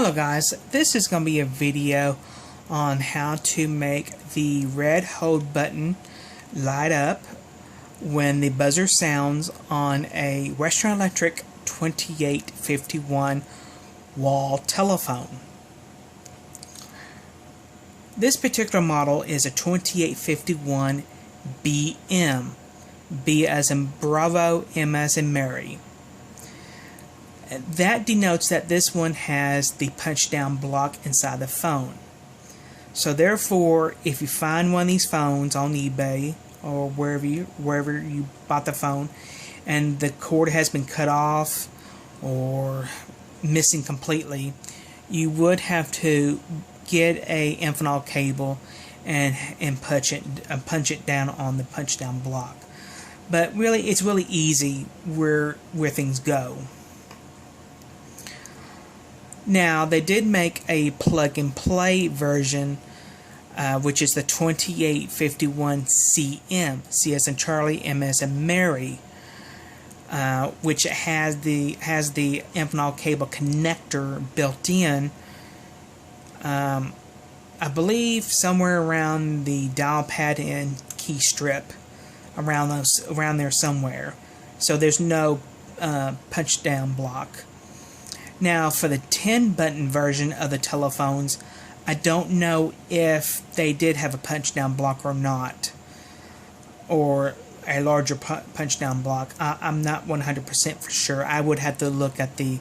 Hello guys, this is going to be a video on how to make the red hold button light up when the buzzer sounds on a Western Electric 2851 wall telephone. This particular model is a 2851 BM. B as in Bravo, M as in Mary. That denotes that this one has the punch down block inside the phone. So therefore, if you find one of these phones on eBay or wherever you bought the phone and the cord has been cut off or missing completely, you would have to get a Infinal cable and punch it down on the punch down block. But really, it's really easy where things go. Now, they did make a plug-and-play version, which is the 2851 CM, C as in Charlie, M as in Mary, which has the Infinal cable connector built in. I believe somewhere around the dial pad and key strip, around there somewhere. So there's no punch down block. Now, for the 10-button version of the telephones, I don't know if they did have a punch-down block or not, or a larger punch-down block. I'm not 100% for sure. I would have to look at the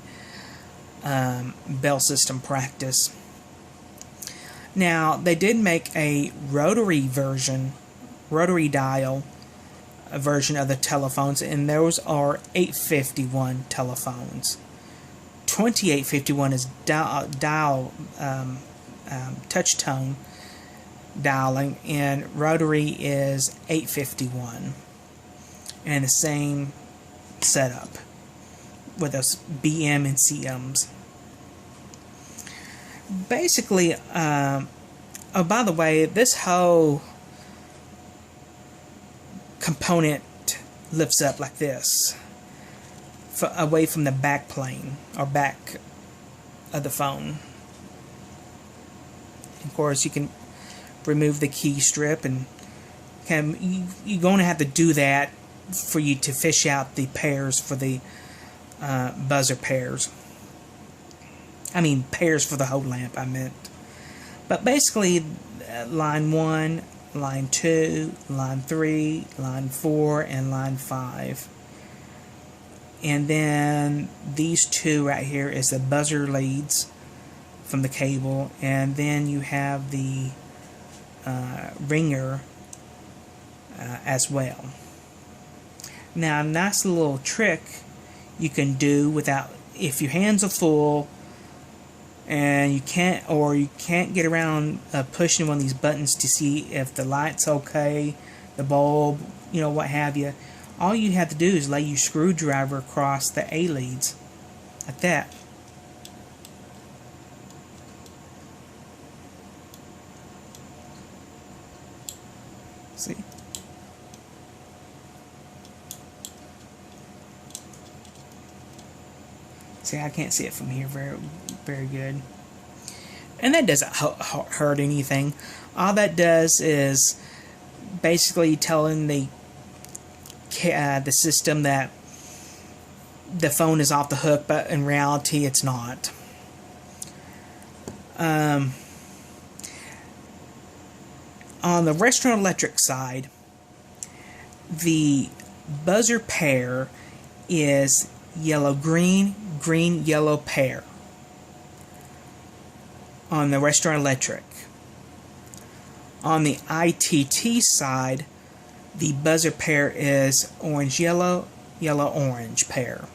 Bell System practice. Now, they did make a rotary dial version of the telephones, and those are 851 telephones. 2851 is touch tone dialing, and rotary is 851, and the same setup with those BM and CMs. Basically, oh, by the way, this whole component lifts up like this, away from the back plane or back of the phone. Of course, you can remove the key strip, and you're going to have to do that for you to fish out the pairs for the buzzer pairs. I mean, pairs for the hold lamp, I meant. But basically, line 1, line 2, line 3, line 4, and line 5. And then these two right here is the buzzer leads from the cable, and then you have the ringer as well. Now, a nice little trick you can do without, if your hands are full and you can't get around pushing one of these buttons to see if the light's okay, the bulb, what have you. All you have to do is lay your screwdriver across the A leads, like that. See? See, I can't see it from here very good. And that doesn't hurt anything. All that does is basically telling the system that the phone is off the hook, but in reality it's not. On the Western Electric side, the buzzer pair is yellow-green, green-yellow pair on the Western Electric. On the ITT side, the buzzer pair is orange-yellow, yellow-orange pair.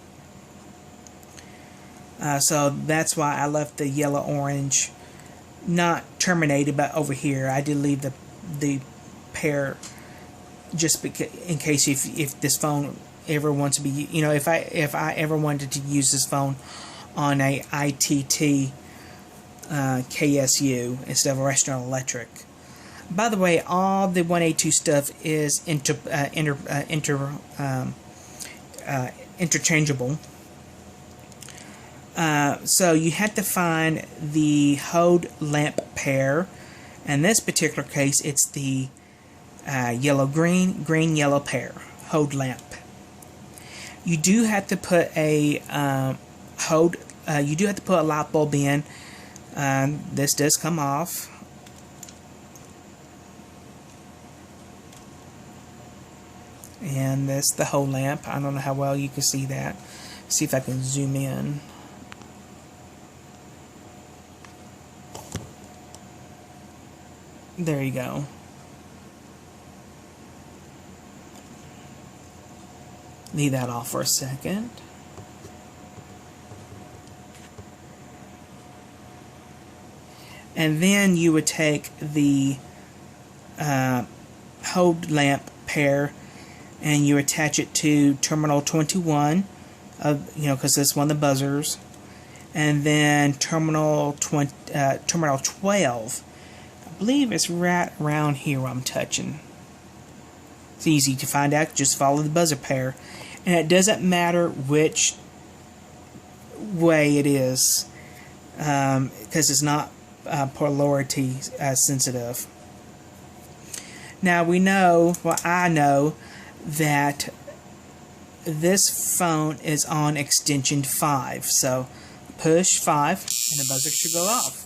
So that's why I left the yellow-orange not terminated, but over here I did leave the pair just because, in case if this phone ever wants to be, if I ever wanted to use this phone on a ITT KSU instead of a Western Electric. By the way, all the 182 stuff is interchangeable. So you have to find the Hode lamp pair. In this particular case, it's the yellow-green, green-yellow pair, Hode lamp. You do have to put a you do have to put a light bulb in. This does come off. And that's the Hode lamp. I don't know how well you can see that. See if I can zoom in. There you go. Leave that off for a second. And then you would take the Hode lamp pair and you attach it to terminal 21, because it's one of the buzzers, and then terminal 12. I believe it's right around here where I'm touching. It's easy to find out. Just follow the buzzer pair, and it doesn't matter which way it is, because it's not polarity sensitive. Now we know, well, I know that this phone is on extension 5, so push 5 and the buzzer should go off.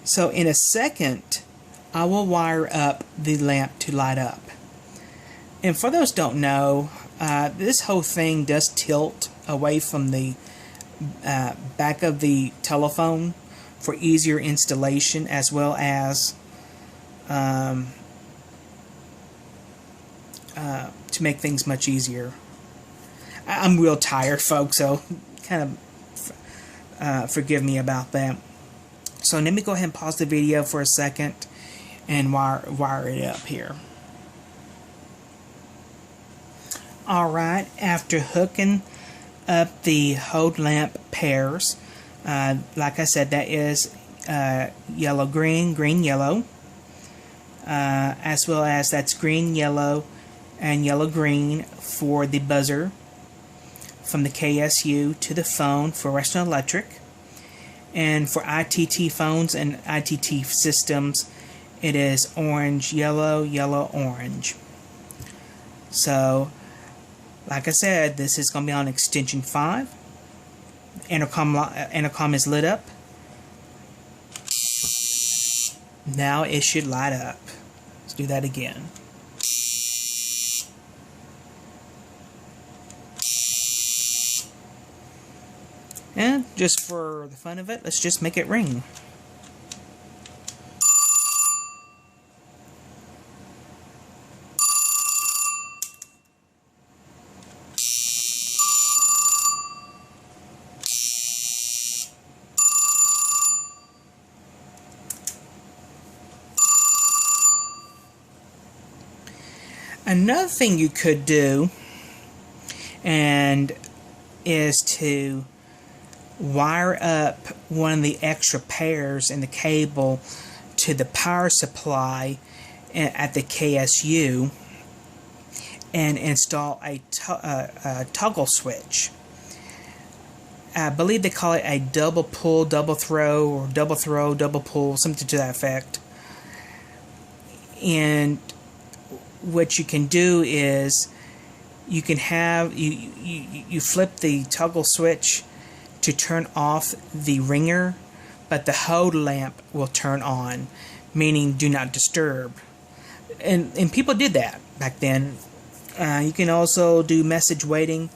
So in a second, I will wire up the lamp to light up. And for those who don't know, this whole thing does tilt away from the back of the telephone for easier installation, as well as to make things much easier. I'm real tired, folks, so kind of forgive me about that. So let me go ahead and pause the video for a second and wire it up here. Alright, after hooking up the Hode lamp pairs, like I said, that is yellow-green, green-yellow, as well as that's green-yellow and yellow-green for the buzzer from the KSU to the phone for Western Electric. And for ITT phones and ITT systems, it is orange, yellow, yellow, orange. So, like I said, this is going to be on extension 5. Intercom is lit up. Now it should light up. Let's do that again. And just for the fun of it, let's just make it ring. Another thing you could do is to wire up one of the extra pairs in the cable to the power supply at the KSU and install a toggle switch. I believe they call it a double pull, double throw, or double throw, double pull, something to that effect. And what you can do is you can have you flip the toggle switch to turn off the ringer, but the Hode lamp will turn on, meaning do not disturb. And people did that back then. You can also do message waiting.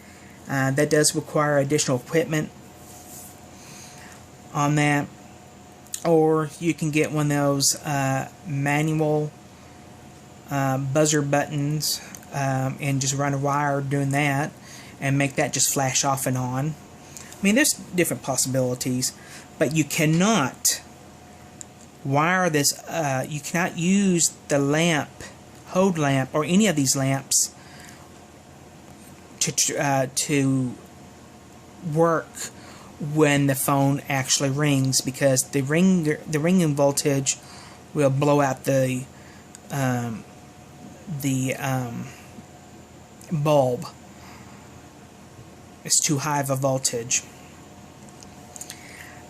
That does require additional equipment on that. Or you can get one of those manual buzzer buttons and just run a wire doing that and make that just flash off and on. I mean, there's different possibilities, but you cannot wire this. You cannot use the lamp, Hode lamp, or any of these lamps to work when the phone actually rings, because the ringing voltage will blow out the bulb. It's too high of a voltage.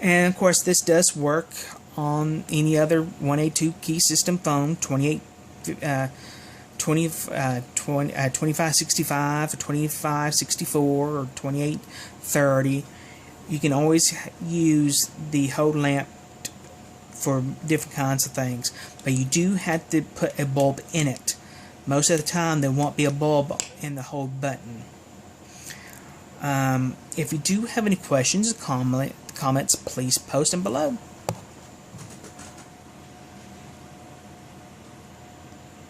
And of course, this does work on any other 182 key system phone, 2565 or 2564 or 2830. You can always use the hold lamp for different kinds of things, but you do have to put a bulb in it. Most of the time there won't be a bulb in the hold button. If you do have any questions or comments, please post them below.